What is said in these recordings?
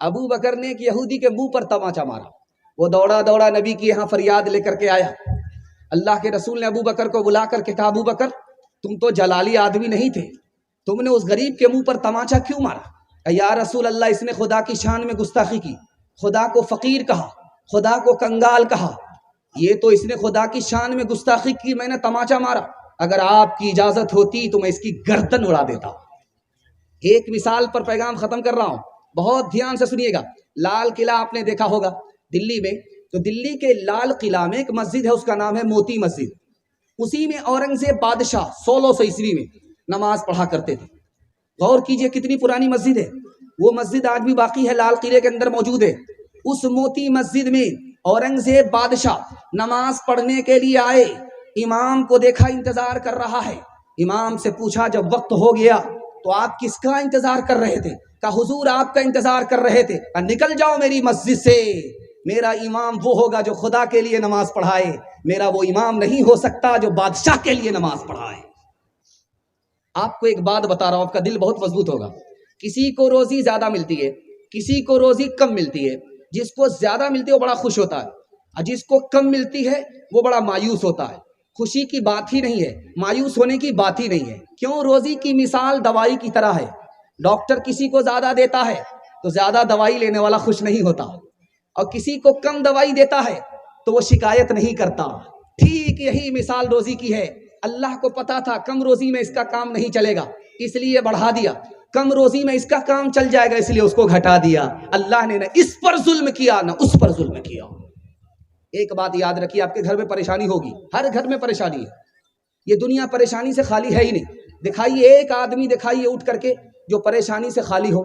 ابو بکر نے ایک یہودی کے منہ پر تماچا مارا. وہ دوڑا دوڑا نبی کی یہاں فریاد لے کر کے آیا. اللہ کے رسول نے ابو بکر کو بلا کر کے کہا ابو بکر تم تو جلالی آدمی نہیں تھے, تم نے اس غریب کے منہ پر تماچا کیوں مارا؟ یا رسول اللہ اس نے خدا کی شان میں گستاخی کی, خدا کو فقیر کہا, خدا کو کنگال کہا, یہ تو اس نے خدا کی شان میں گستاخی کی, میں نے تماچا مارا. اگر آپ کی اجازت ہوتی تو میں اس کی گردن اڑا دیتا. ایک مثال پر پیغام ختم کر رہا ہوں, بہت دھیان سے سنیے گا. لال قلعہ آپ نے دیکھا ہوگا دلی میں, تو دلی کے لال قلعہ میں ایک مسجد ہے, اس کا نام ہے موتی مسجد. اسی میں اورنگزیب بادشاہ 1600 عیسوی میں نماز پڑھا کرتے تھے. غور کیجئے کتنی پرانی مسجد ہے. وہ مسجد آج بھی باقی ہے, لال قلعے کے اندر موجود ہے. اس موتی مسجد میں اورنگزیب بادشاہ نماز پڑھنے کے لیے آئے, امام کو دیکھا انتظار کر رہا ہے. امام سے پوچھا جب وقت ہو گیا تو آپ کس کا انتظار کر رہے تھے؟ کہا حضور آپ کا انتظار کر رہے تھے. نکل جاؤ میری مسجد سے, میرا امام وہ ہوگا جو خدا کے لیے نماز پڑھائے, میرا وہ امام نہیں ہو سکتا جو بادشاہ کے لیے نماز پڑھائے. آپ کو ایک بات بتا رہا ہوں, آپ کا دل بہت مضبوط ہوگا. کسی کو روزی زیادہ ملتی ہے, کسی کو روزی کم ملتی ہے. جس کو زیادہ ملتی ہے وہ بڑا خوش ہوتا ہے, اور جس کو کم ملتی ہے وہ بڑا مایوس ہوتا ہے. خوشی کی بات ہی نہیں ہے, مایوس ہونے کی بات ہی نہیں ہے. کیوں؟ روزی کی مثال دوائی کی طرح ہے. ڈاکٹر کسی کو زیادہ دیتا ہے تو زیادہ دوائی لینے والا خوش نہیں ہوتا, اور کسی کو کم دوائی دیتا ہے تو وہ شکایت نہیں کرتا. ٹھیک یہی مثال روزی کی ہے. اللہ کو پتا تھا کم روزی میں اس کا کام نہیں چلے گا, اس لیے بڑھا دیا. کم روزی میں اس کا کام چل جائے گا, اس لیے اس کو گھٹا دیا. اللہ نے نہ اس پر ظلم کیا نہ اس پر ظلم کیا. ایک بات یاد رکھیے, آپ کے گھر میں پریشانی ہوگی, ہر گھر میں پریشانی ہے. یہ دنیا پریشانی سے خالی ہے ہی نہیں. دکھائیے ایک آدمی, دکھائیے اٹھ کر کے جو پریشانی سے خالی ہو,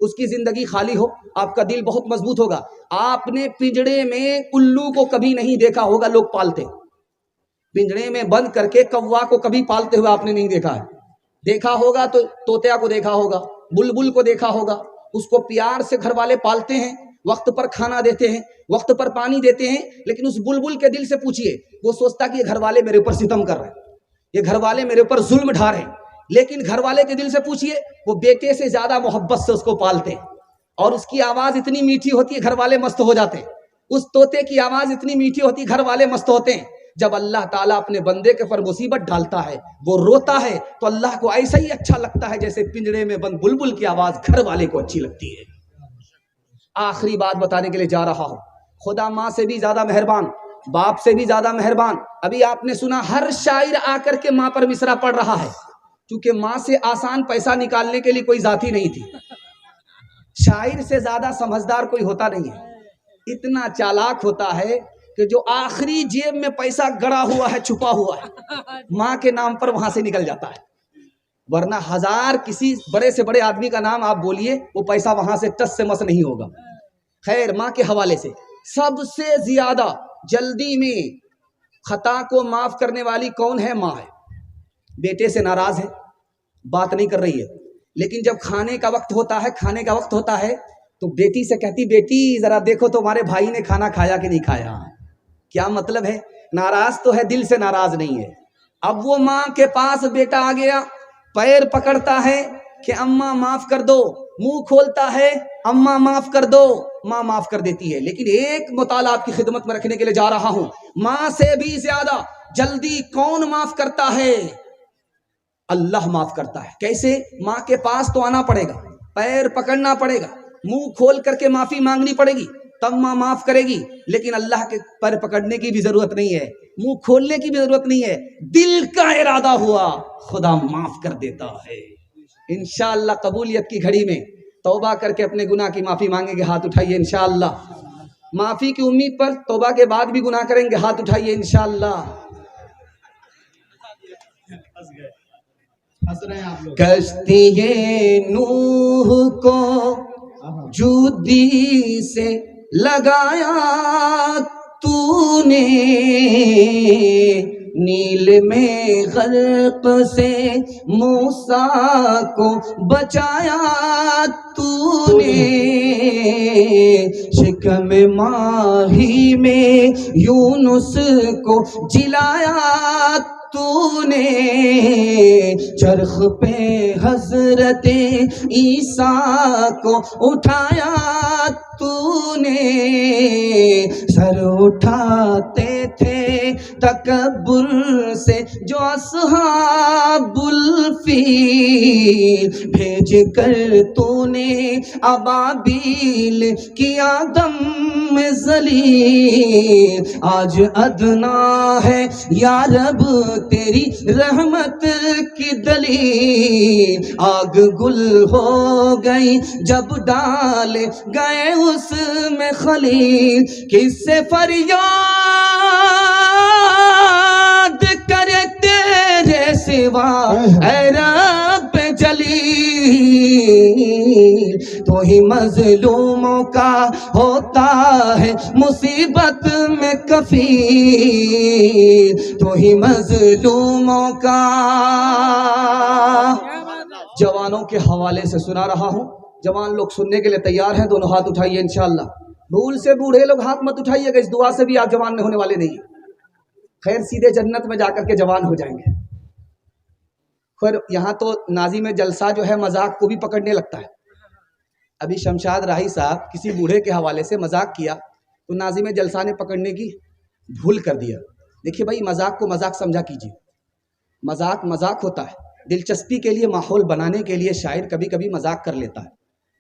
اس کی زندگی خالی ہو, آپ کا دل بہت مضبوط ہوگا. آپ نے پنجڑے میں الو کو کبھی نہیں دیکھا ہوگا, لوگ پالتے. پنجڑے میں بند کر کے کوا کو کبھی پالتے ہوئے آپ نے نہیں دیکھا ہے. دیکھا ہوگا تو طوطیا کو دیکھا ہوگا, بلبل کو دیکھا ہوگا. اس کو پیار سے گھر والے پالتے ہیں, وقت پر کھانا دیتے ہیں, وقت پر پانی دیتے ہیں. لیکن اس بلبل کے دل سے پوچھئے, وہ سوچتا کہ یہ گھر والے میرے اوپر ستم کر رہے ہیں, یہ گھر والے میرے اوپر ظلم ڈھا رہے ہیں. لیکن گھر والے کے دل سے پوچھئے, وہ بیٹے سے زیادہ محبت سے اس کو پالتے ہیں. اور اس کی آواز اتنی میٹھی ہوتی ہے, گھر والے مست ہو جاتے ہیں. اس طوطے کی آواز اتنی میٹھی ہوتی ہے, گھر والے مست ہوتے ہیں. جب اللہ تعالیٰ اپنے بندے کے پر مصیبت ڈالتا ہے, وہ روتا ہے, تو اللہ کو ایسا ہی اچھا لگتا ہے جیسے پنجڑے میں بند بلبل کی آواز گھر والے کو اچھی لگتی ہے. آخری بات بتانے کے لیے جا رہا ہوں, خدا ماں سے بھی زیادہ مہربان, باپ سے بھی زیادہ مہربان. ابھی آپ نے سنا ہر شاعر آ کر کے ماں پر مصرع پڑھ رہا ہے, کیونکہ ماں سے آسان پیسہ نکالنے کے لیے کوئی ذاتی نہیں تھی. شاعر سے زیادہ سمجھدار کوئی ہوتا نہیں ہے. اتنا چالاک ہوتا ہے کہ جو آخری جیب میں پیسہ گڑا ہوا ہے, چھپا ہوا ہے, ماں کے نام پر وہاں سے نکل جاتا ہے. ورنہ ہزار کسی بڑے سے بڑے آدمی کا نام آپ بولیے, وہ پیسہ وہاں سے ٹس سے مس نہیں ہوگا. خیر, ماں کے حوالے سے سب سے زیادہ جلدی میں خطا کو معاف کرنے والی کون ہے؟ ماں ہے. بیٹے سے ناراض ہے, بات نہیں کر رہی ہے, لیکن جب کھانے کا وقت ہوتا ہے تو بیٹی سے کہتی, بیٹی ذرا دیکھو تمہارے بھائی نے کھانا کھایا کہ نہیں کھایا. کیا مطلب ہے؟ ناراض تو ہے, دل سے ناراض نہیں ہے. اب وہ ماں کے پاس بیٹا آ گیا, پیر پکڑتا ہے کہ اماں معاف کر دو, منہ کھولتا ہے اماں معاف کر دو, ماں معاف کر دیتی ہے. لیکن ایک مطالعہ آپ کی خدمت میں رکھنے کے لیے جا رہا ہوں, ماں سے بھی زیادہ جلدی کون معاف کرتا ہے؟ اللہ معاف کرتا ہے. کیسے؟ ماں کے پاس تو آنا پڑے گا, پیر پکڑنا پڑے گا, منہ کھول کر کے معافی مانگنی پڑے گی, تب ماں معاف کرے گی. لیکن اللہ کے پیر پکڑنے کی بھی ضرورت نہیں ہے, منہ کھولنے کی بھی ضرورت نہیں ہے. دل کا ارادہ ہوا, خدا معاف کر دیتا ہے. انشاءاللہ قبولیت کی گھڑی میں توبہ کر کے اپنے گناہ کی معافی مانگیں گے, ہاتھ اٹھائیے انشاءاللہ. معافی کی امید پر توبہ کے بعد بھی گناہ کریں گے, ہاتھ اٹھائیے انشاءاللہ. کشتی نوح کو جودی سے لگایا تو نے, نیل میں غرق سے موسیٰ کو بچایا تو نے, شکم ماہی میں یونس کو جلایا تو نے چرخ پہ حضرت عیسیٰ کو اٹھایا تو نے، سر اٹھاتے تھے تکبر سے جو اصحاب الفیل، بھیج کر تو نے ابابیل کیا دم ذلیل، آج ادنا ہے یا رب تیری رحمت کی دلیل، آگ گل ہو گئی جب ڈالے گئے اس میں خلیل، کس سے فریاد کرے تیرے سوا اے رب جلیل، تو ہی مظلوموں کا ہوتا ہے مصیبت میں کفیل، تو ہی مظلوموں کا۔ جوانوں کے حوالے سے سنا رہا ہوں، جوان لوگ سننے کے لیے تیار ہیں؟ دونوں ہاتھ اٹھائیے انشاءاللہ۔ بھول سے بوڑھے لوگ ہاتھ مت اٹھائیے گا، اس دعا سے بھی آپ جوان نہیں ہونے والے نہیں ہیں، خیر سیدھے جنت میں جا کر کے جوان ہو جائیں گے۔ خیر یہاں تو ناظم جلسہ جو ہے مذاق کو بھی پکڑنے لگتا ہے۔ ابھی شمشاد راہی صاحب کسی بوڑھے کے حوالے سے مذاق کیا تو ناظم جلسہ نے پکڑنے کی بھول کر دیا۔ دیکھیے بھائی، مذاق کو مذاق سمجھا کیجیے، مذاق مذاق ہوتا ہے، دلچسپی کے لیے، ماحول بنانے کے لیے شاعر کبھی کبھی مذاق کر لیتا ہے۔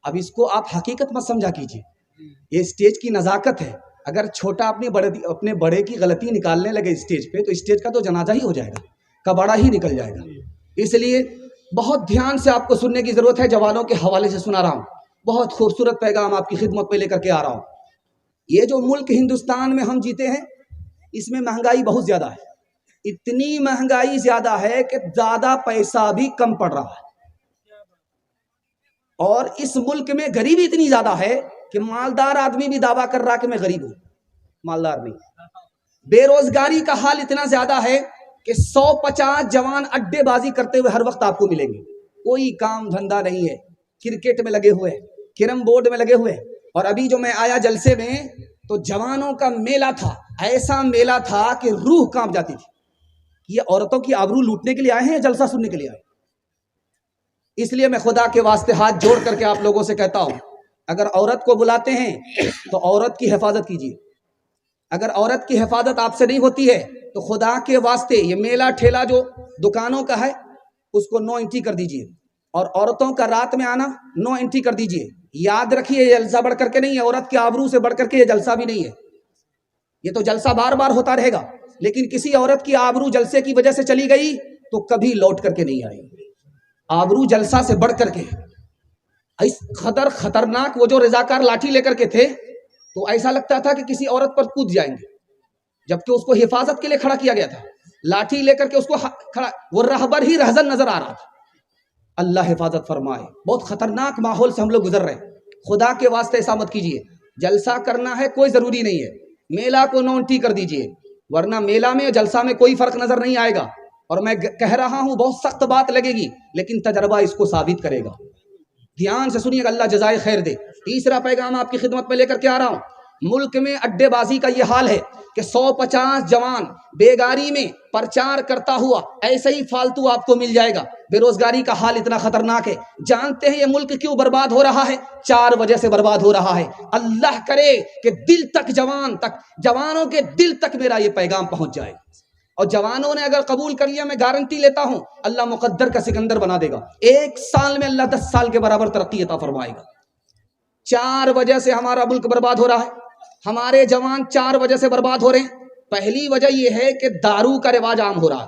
اب اس کو آپ حقیقت مت سمجھا کیجیے، یہ اسٹیج کی نزاکت ہے۔ اگر چھوٹا اپنے بڑے کی غلطی نکالنے لگے اسٹیج پہ تو اسٹیج کا تو جنازہ ہی ہو جائے گا، کباڑا ہی نکل جائے گا۔ اس لیے بہت دھیان سے آپ کو سننے کی ضرورت ہے۔ جوانوں کے حوالے سے سنا رہا ہوں، بہت خوبصورت پیغام آپ کی خدمت پہ لے کر کے آ رہا ہوں۔ یہ جو ملک ہندوستان میں ہم جیتے ہیں، اس میں مہنگائی بہت زیادہ ہے، اتنی مہنگائی زیادہ ہے کہ زیادہ پیسہ بھی کم پڑ رہا ہے، اور اس ملک میں غریبی اتنی زیادہ ہے کہ مالدار آدمی بھی دعویٰ کر رہا کہ میں غریب ہوں، مالدار نہیں۔ بے روزگاری کا حال اتنا زیادہ ہے کہ 150 جوان اڈے بازی کرتے ہوئے ہر وقت آپ کو ملیں گے، کوئی کام دھندا نہیں ہے، کرکٹ میں لگے ہوئے، کیرم بورڈ میں لگے ہوئے۔ اور ابھی جو میں آیا جلسے میں تو جوانوں کا میلہ تھا، ایسا میلہ تھا کہ روح کانپ جاتی تھی۔ یہ عورتوں کی آبرو لوٹنے کے لیے آئے ہیں یا جلسہ سننے کے لیے آئے؟ اس لیے میں خدا کے واسطے ہاتھ جوڑ کر کے آپ لوگوں سے کہتا ہوں، اگر عورت کو بلاتے ہیں تو عورت کی حفاظت کیجیے۔ اگر عورت کی حفاظت آپ سے نہیں ہوتی ہے تو خدا کے واسطے یہ میلہ ٹھیلا جو دکانوں کا ہے اس کو 9 انٹری کر دیجیے، اور عورتوں کا رات میں آنا 9 انٹری کر دیجیے۔ یاد رکھیے، یہ جلسہ بڑھ کر کے نہیں ہے، عورت کی آبرو سے بڑھ کر کے یہ جلسہ بھی نہیں ہے۔ یہ تو جلسہ بار بار ہوتا رہے گا، لیکن کسی عورت کی آبرو جلسے کی وجہ سے چلی گئی تو کبھی لوٹ کر کے نہیں آئی۔ آبرو جلسہ سے بڑھ کر کے اس قدر خطرناک، وہ جو رضاکار لاٹھی لے کر کے تھے تو ایسا لگتا تھا کہ کسی عورت پر کود جائیں گے، جبکہ اس کو حفاظت کے لیے کھڑا کیا گیا تھا، لاٹھی لے کر کے اس کو کھڑا، وہ رہبر ہی رہزن نظر آ رہا تھا۔ اللہ حفاظت فرمائے، بہت خطرناک ماحول سے ہم لوگ گزر رہے ہیں۔ خدا کے واسطے ایسا مت کیجیے، جلسہ کرنا ہے کوئی ضروری نہیں ہے، میلہ کو 9 انٹری کر دیجیے، ورنہ میلہ میں اور جلسہ میں کوئی فرق نظر نہیں آئے گا۔ اور میں کہہ رہا ہوں، بہت سخت بات لگے گی لیکن تجربہ اس کو ثابت کرے گا۔ دھیان سے سنیے گا، اللہ جزائے خیر دے۔ تیسرا پیغام آپ کی خدمت میں لے کر کے آ رہا ہوں۔ ملک میں اڈے بازی کا یہ حال ہے کہ 150 جوان بیگاری میں پرچار کرتا ہوا ایسے ہی فالتو آپ کو مل جائے گا۔ بے روزگاری کا حال اتنا خطرناک ہے۔ جانتے ہیں یہ ملک کیوں برباد ہو رہا ہے؟ 4 وجہ سے برباد ہو رہا ہے۔ اللہ کرے کہ دل تک، جوانوں کے دل تک میرا یہ پیغام پہنچ جائے، اور جوانوں نے اگر قبول کر لیا، میں گارنٹی لیتا ہوں اللہ مقدر کا سکندر بنا دے گا۔ 1 سال میں اللہ 10 سال کے برابر ترقی عطا فرمائے گا۔ 4 وجہ سے ہمارا ملک برباد ہو رہا ہے، ہمارے جوان 4 وجہ سے برباد ہو رہے ہیں۔ پہلی وجہ یہ ہے کہ دارو کا رواج عام ہو رہا ہے۔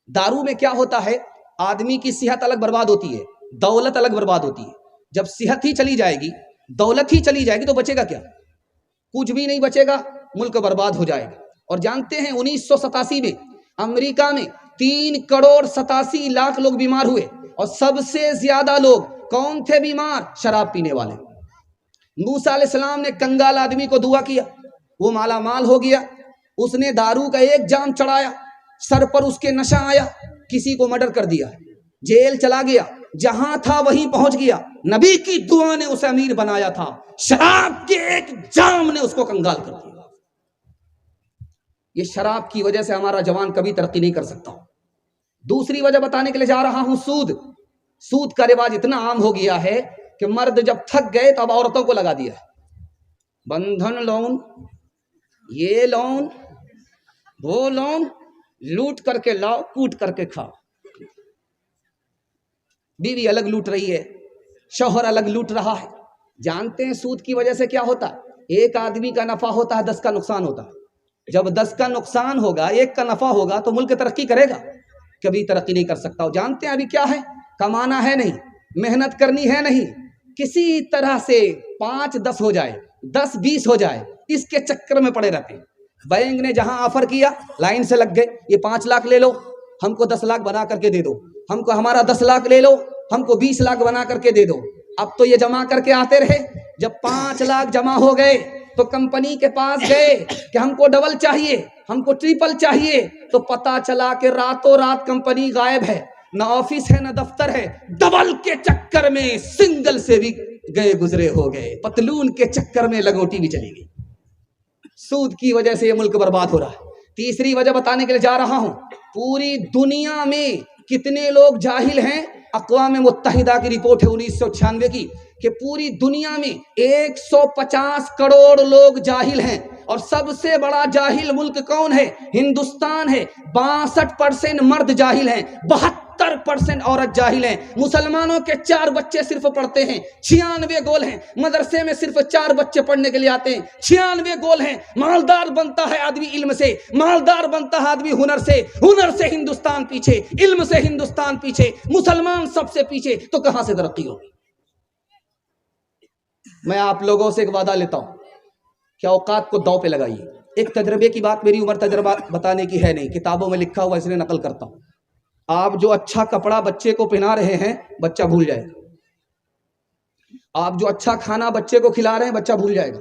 دارو میں کیا ہوتا ہے، آدمی کی صحت الگ برباد ہوتی ہے، دولت الگ برباد ہوتی ہے۔ جب صحت ہی چلی جائے گی، دولت ہی چلی جائے گی تو بچے گا کیا؟ کچھ بھی نہیں بچے گا، ملک برباد ہو جائے گا۔ اور جانتے ہیں 1987 میں امریکہ میں 3 کروڑ 87 لاکھ لوگ بیمار ہوئے، اور سب سے زیادہ لوگ کون تھے بیمار؟ شراب پینے والے۔ موسیٰ علیہ السلام نے کنگال آدمی کو دعا کیا، وہ مالا مال ہو گیا۔ اس نے دارو کا 1 جام چڑھایا، سر پر اس کے نشہ آیا، کسی کو مرڈر کر دیا، جیل چلا گیا، جہاں تھا وہیں پہنچ گیا۔ نبی کی دعا نے اسے امیر بنایا تھا، شراب کے 1 جام نے اس کو کنگال کر دیا۔ یہ شراب کی وجہ سے ہمارا جوان کبھی ترقی نہیں کر سکتا. دوسری وجہ بتانے کے لیے جا رہا ہوں، سود کا رواج اتنا عام ہو گیا ہے کہ مرد جب تھک گئے تو اب عورتوں کو لگا دیا ہے. بندھن لون، یہ لون، وہ لون، لوٹ کر کے لاؤ، کوٹ کر کے کھاؤ. بیوی الگ لوٹ رہی ہے، شوہر الگ لوٹ رہا ہے. جانتے ہیں سود کی وجہ سے کیا ہوتا ہے؟ ایک آدمی کا نفع ہوتا ہے، 10 کا نقصان ہوتا ہے. جب 10 کا نقصان ہوگا، 1 کا نفع ہوگا تو ملک ترقی کرے گا؟ کبھی ترقی نہیں کر سکتا. جانتے ہیں ابھی کیا ہے؟ کمانا ہے نہیں، محنت کرنی ہے نہیں، کسی طرح سے 5-10 ہو جائے، 10-20 ہو جائے، اس کے چکر میں پڑے رہتے ہیں. بینک نے جہاں آفر کیا لائن سے لگ گئے، یہ 5 لاکھ لے لو، ہم کو 10 لاکھ بنا کر کے دے دو، ہم کو ہمارا 10 لاکھ لے لو، ہم کو 20 لاکھ بنا کر کے دے دو. اب تو یہ جمع کر کے آتے رہے. جب 5 لاکھ جمع ہو گئے تو کمپنی کے پاس گئے کہ ہم کو ڈبل چاہیے، ہم کو ٹریپل چاہیے. تو پتا چلا کہ راتوں رات کمپنی غائب ہے، نہ آفس ہے نہ دفتر ہے. ڈبل کے چکر میں سنگل سے بھی گئے گزرے ہو گئے، پتلون کے چکر میں لنگوٹی بھی چلی گئی. سود کی وجہ سے یہ ملک برباد ہو رہا ہے. تیسری وجہ بتانے کے لیے جا رہا ہوں، پوری دنیا میں کتنے لوگ جاہل ہیں. اقوام متحدہ کی رپورٹ ہے 1996 کی کہ پوری دنیا میں 150 کروڑ لوگ جاہل ہیں. اور سب سے بڑا جاہل ملک کون ہے؟ ہندوستان ہے. 62% مرد جاہل ہیں، 72% عورت جاہل ہیں. مسلمانوں کے 4 بچے صرف پڑھتے ہیں، 96 گول ہیں. مدرسے میں صرف 4 بچے پڑھنے کے لیے آتے ہیں، 96 گول ہیں. مالدار بنتا ہے آدمی علم سے، مالدار بنتا ہے آدمی ہنر سے. ہنر سے ہندوستان پیچھے، علم سے ہندوستان پیچھے، مسلمان سب سے پیچھے. تو کہاں سے ترقی ہوگی؟ میں آپ لوگوں سے ایک وعدہ لیتا ہوں کہ اوقات کو داؤ پہ لگائیے. ایک تجربے کی بات، میری عمر تجربہ بتانے کی ہے نہیں، کتابوں میں لکھا ہوا اس لیے نقل کرتا ہوں. آپ جو اچھا کپڑا بچے کو پہنا رہے ہیں بچہ بھول جائے گا. آپ جو اچھا کھانا بچے کو کھلا رہے ہیں بچہ بھول جائے گا.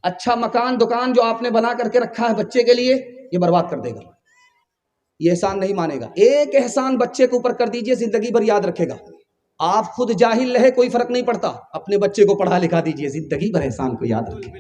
اچھا مکان دکان جو آپ نے بنا کر کے رکھا ہے بچے کے لیے، یہ برباد کر دے گا. یہ احسان نہیں مانے گا. ایک احسان بچے کے اوپر کر دیجئے، زندگی بھر یاد رکھے گا. آپ خود جاہل رہے کوئی فرق نہیں پڑتا، اپنے بچے کو پڑھا لکھا دیجئے، زندگی بھر احسان کو یاد رکھے.